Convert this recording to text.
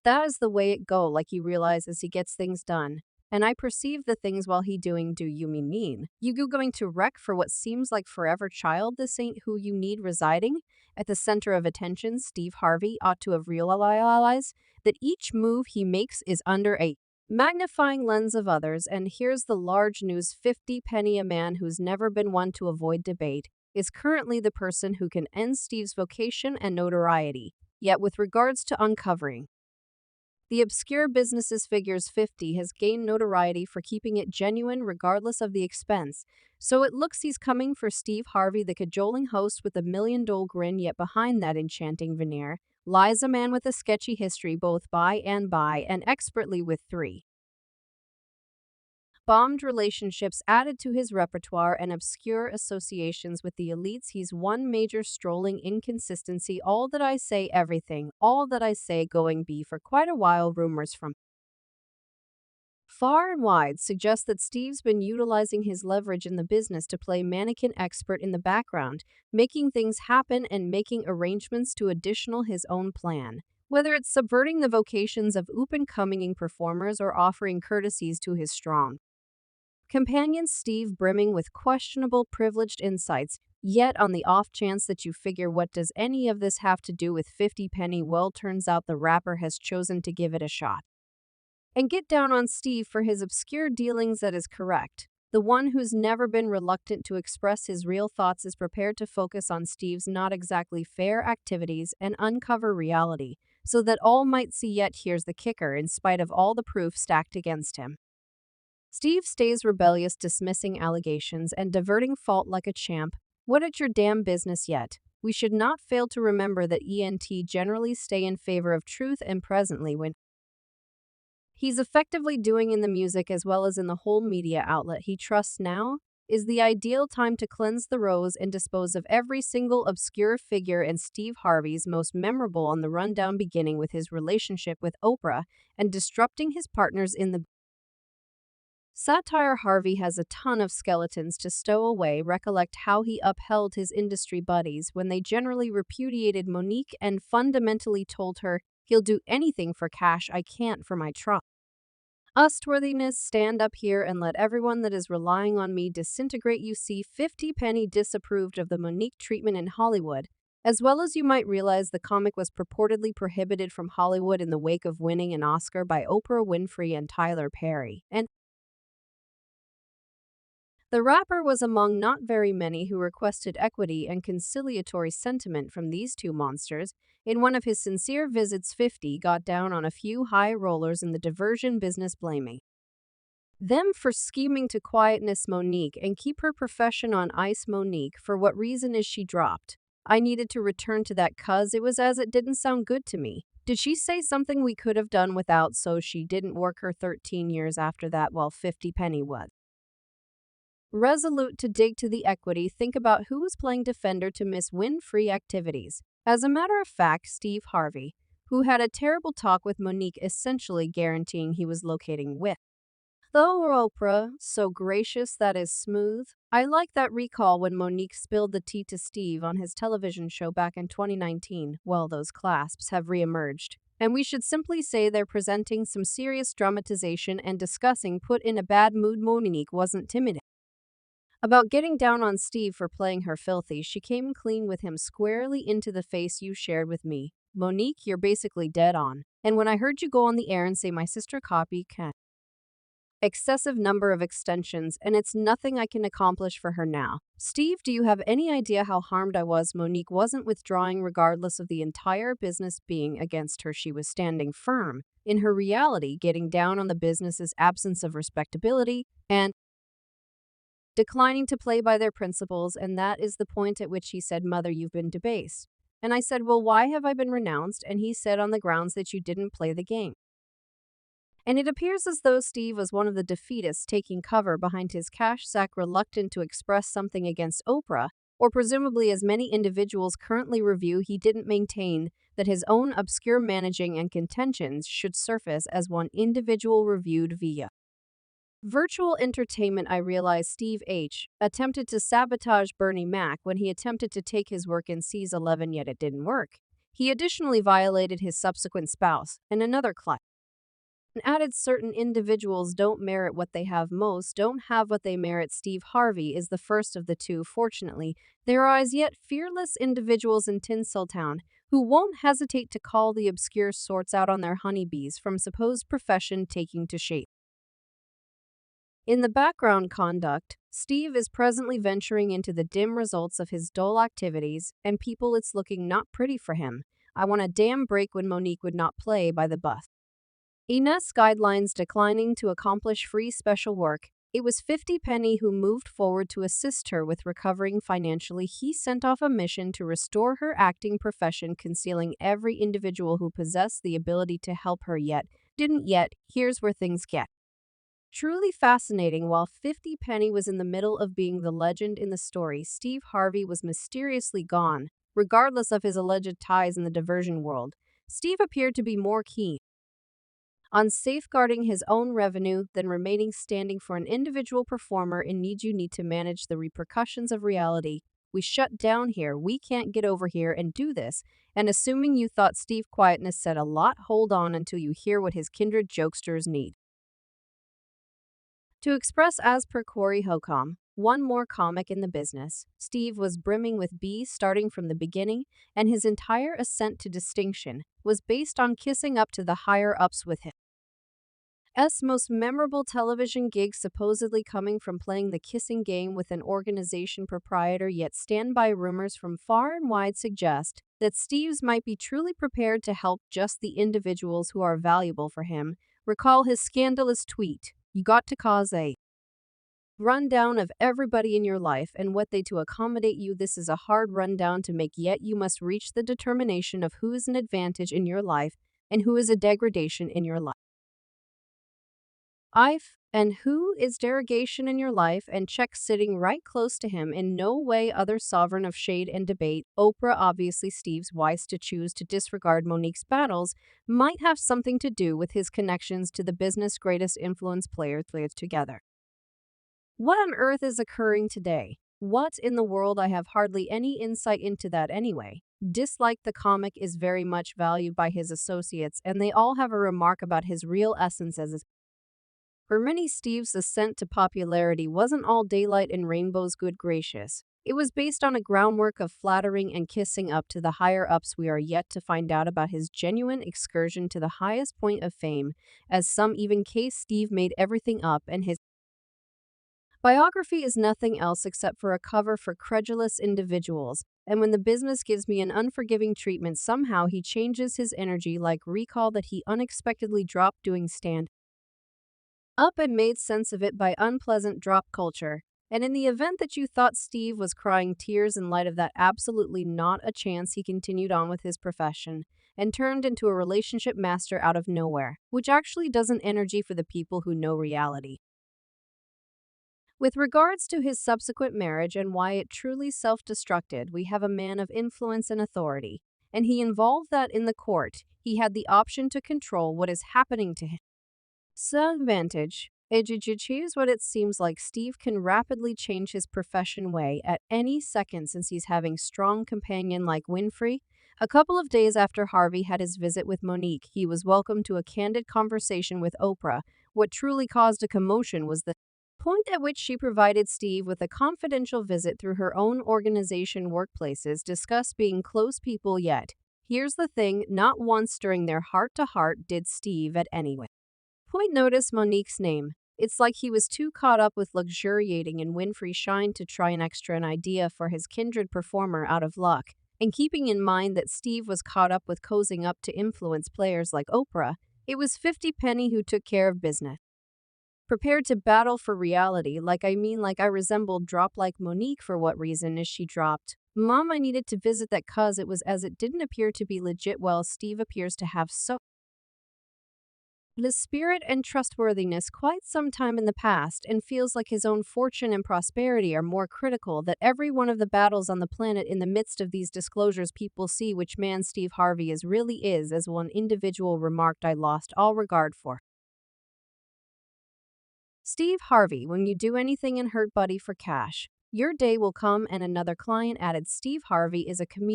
That is the way it go, like he realizes he gets things done. And I perceive the things while he doing do you mean? You go going to wreck for what seems like forever child, this ain't who you need residing? At the center of attention, Steve Harvey ought to have realized that each move he makes is under a magnifying lens of others, and here's the large news 50 penny a man who's never been one to avoid debate is currently the person who can end Steve's vocation and notoriety. Yet with regards to uncovering the obscure business's figures 50 has gained notoriety for keeping it genuine regardless of the expense. So it looks he's coming for Steve Harvey, the cajoling host with a $1 million grin, yet behind that enchanting veneer lies a man with a sketchy history both by and expertly with three bombed relationships added to his repertoire and obscure associations with the elites. He's one major strolling inconsistency. All that I say, everything, all that I say going be for quite a while. Rumors from far and wide suggest that Steve's been utilizing his leverage in the business to play mannequin expert in the background, making things happen and making arrangements to additional his own plan. Whether it's subverting the vocations of up-and-coming performers or offering courtesies to his strong companion Steve, brimming with questionable privileged insights, yet on the off chance that you figure what does any of this have to do with 50 penny, well, turns out the rapper has chosen to give it a shot and get down on Steve for his obscure dealings. That is correct. The one who's never been reluctant to express his real thoughts is prepared to focus on Steve's not exactly fair activities and uncover reality, so that all might see. Yet here's the kicker, in spite of all the proof stacked against him, Steve stays rebellious, dismissing allegations and diverting fault like a champ. What at your damn business yet? We should not fail to remember that ENT generally stay in favor of truth, and presently when he's effectively doing in the music as well as in the whole media outlet he trusts now is the ideal time to cleanse the rows and dispose of every single obscure figure, and Steve Harvey's most memorable on the rundown, beginning with his relationship with Oprah and disrupting his partners in the satire. Harvey has a ton of skeletons to stow away. Recollect how he upheld his industry buddies when they generally repudiated Monique and fundamentally told her, he'll do anything for cash, I can't for my trustworthiness. Stand up here and let everyone that is relying on me disintegrate. You see, 50 penny disapproved of the Monique treatment in Hollywood. As well as you might realize, the comic was purportedly prohibited from Hollywood in the wake of winning an Oscar by Oprah Winfrey and Tyler Perry. And the rapper was among not very many who requested equity and conciliatory sentiment from these two monsters. In one of his sincere visits, 50 got down on a few high rollers in the diversion business, blaming them for scheming to quietness Monique and keep her profession on ice. Monique, for what reason is she dropped? I needed to return to that cuz it was as it didn't sound good to me. Did she say something we could have done without, so she didn't work her 13 years after that while 50 penny was resolute to dig to the equity? Think about who was playing defender to Miss Winfrey activities. As a matter of fact, Steve Harvey, who had a terrible talk with Monique, essentially guaranteeing he was locating with though Oprah, so gracious, that is smooth. I like that recall when Monique spilled the tea to Steve on his television show back in 2019. Well, those clasps have reemerged, and we should simply say they're presenting some serious dramatization and discussing put in a bad mood. Monique wasn't timid about getting down on Steve for playing her filthy. She came clean with him squarely into the face. You shared with me, Monique, you're basically dead on. And when I heard you go on the air and say my sister copycat excessive number of extensions, and it's nothing I can accomplish for her now. Steve, do you have any idea how harmed I was? Monique wasn't withdrawing regardless of the entire business being against her. She was standing firm in her reality, getting down on the business's absence of respectability and declining to play by their principles. And that is the point at which he said, Mother, you've been debased. And I said, well, why have I been renounced? And he said, on the grounds that you didn't play the game. And it appears as though Steve was one of the defeatists taking cover behind his cash sack, reluctant to express something against Oprah, or presumably as many individuals currently review, he didn't maintain that his own obscure managing and contentions should surface as one individual reviewed via virtual entertainment. I realize Steve H. attempted to sabotage Bernie Mac when he attempted to take his work in C's 11, yet it didn't work. He additionally violated his subsequent spouse and another client, and added certain individuals don't merit what they have most, don't have what they merit. Steve Harvey is the first of the two. Fortunately, there are as yet fearless individuals in Tinseltown who won't hesitate to call the obscure sorts out on their honeybees from supposed profession taking to shape. In the background conduct, Steve is presently venturing into the dim results of his dull activities, and people it's looking not pretty for him. I want a damn break when Monique would not play by the bus. Ines guidelines declining to accomplish free special work. It was 50 Penny who moved forward to assist her with recovering financially. He sent off a mission to restore her acting profession, concealing every individual who possessed the ability to help her yet didn't yet. Here's where things get truly fascinating. While 50 Penny was in the middle of being the legend in the story, Steve Harvey was mysteriously gone. Regardless of his alleged ties in the diversion world, Steve appeared to be more keen on safeguarding his own revenue than remaining standing for an individual performer in need. You need to manage the repercussions of reality. We shut down here, we can't get over here and do this. And assuming you thought Steve Quietness said a lot, hold on until you hear what his kindred jokesters need to express. As per Corey Holcomb, one more comic in the business, Steve was brimming with bees starting from the beginning, and his entire ascent to distinction was based on kissing up to the higher-ups with him. Most memorable television gig supposedly coming from playing the kissing game with an organization proprietor, yet standby rumors from far and wide suggest that Steve's might be truly prepared to help just the individuals who are valuable for him. Recall his scandalous tweet, "You got to cause a rundown of everybody in your life and what they to accommodate you. This is a hard rundown to make, yet you must reach the determination of who is an advantage in your life and who is a degradation in your life. And who is derogation in your life, and check sitting right close to him, in no way other sovereign of shade and debate. Oprah. Obviously, Steve's wise to choose to disregard Monique's battles might have something to do with his connections to the business greatest influence players together. What on earth is occurring today? What in the world? I have hardly any insight into that anyway. Dislike the comic is very much valued by his associates, and they all have a remark about his real essence as for many, Steve's ascent to popularity wasn't all daylight and rainbows. Good gracious. It was based on a groundwork of flattering and kissing up to the higher-ups. We are yet to find out about his genuine excursion to the highest point of fame, as some even case Steve made everything up, and his biography is nothing else except for a cover for credulous individuals. And when the business gives me an unforgiving treatment, somehow he changes his energy. Like, recall that he unexpectedly dropped doing stand up and made sense of it by unpleasant drop culture. And in the event that you thought Steve was crying tears in light of that, absolutely not a chance. He continued on with his profession and turned into a relationship master out of nowhere, which actually doesn't energy for the people who know reality. With regards to his subsequent marriage and why it truly self-destructed, we have a man of influence and authority, and he involved that in the court. He had the option to control what is happening to him. Advantage. Choose what it seems like Steve can rapidly change his profession way at any second, since he's having strong companion like Winfrey. A couple of days after Harvey had his visit with Monique, he was welcomed to a candid conversation with Oprah. What truly caused a commotion was the point at which she provided Steve with a confidential visit through her own organization. Workplaces discuss being close people, yet here's the thing, not once during their heart-to-heart did Steve at any point notice Monique's name. It's like he was too caught up with luxuriating in Winfrey's shine to try an idea for his kindred performer out of luck. And keeping in mind that Steve was caught up with cozying up to influence players like Oprah, it was 50 Penny who took care of business. Prepared to battle for reality, like I resembled drop like Monique. For what reason is she dropped? Mom, I needed to visit that cuz it was as it didn't appear to be legit. Well, Steve appears to have the spirit and trustworthiness quite some time in the past, and feels like his own fortune and prosperity are more critical than every one of the battles on the planet. In the midst of these disclosures, people see which man Steve Harvey really is. As one individual remarked, I lost all regard for Steve Harvey. When you do anything and hurt buddy for cash, your day will come. And another client added, Steve Harvey is a comedian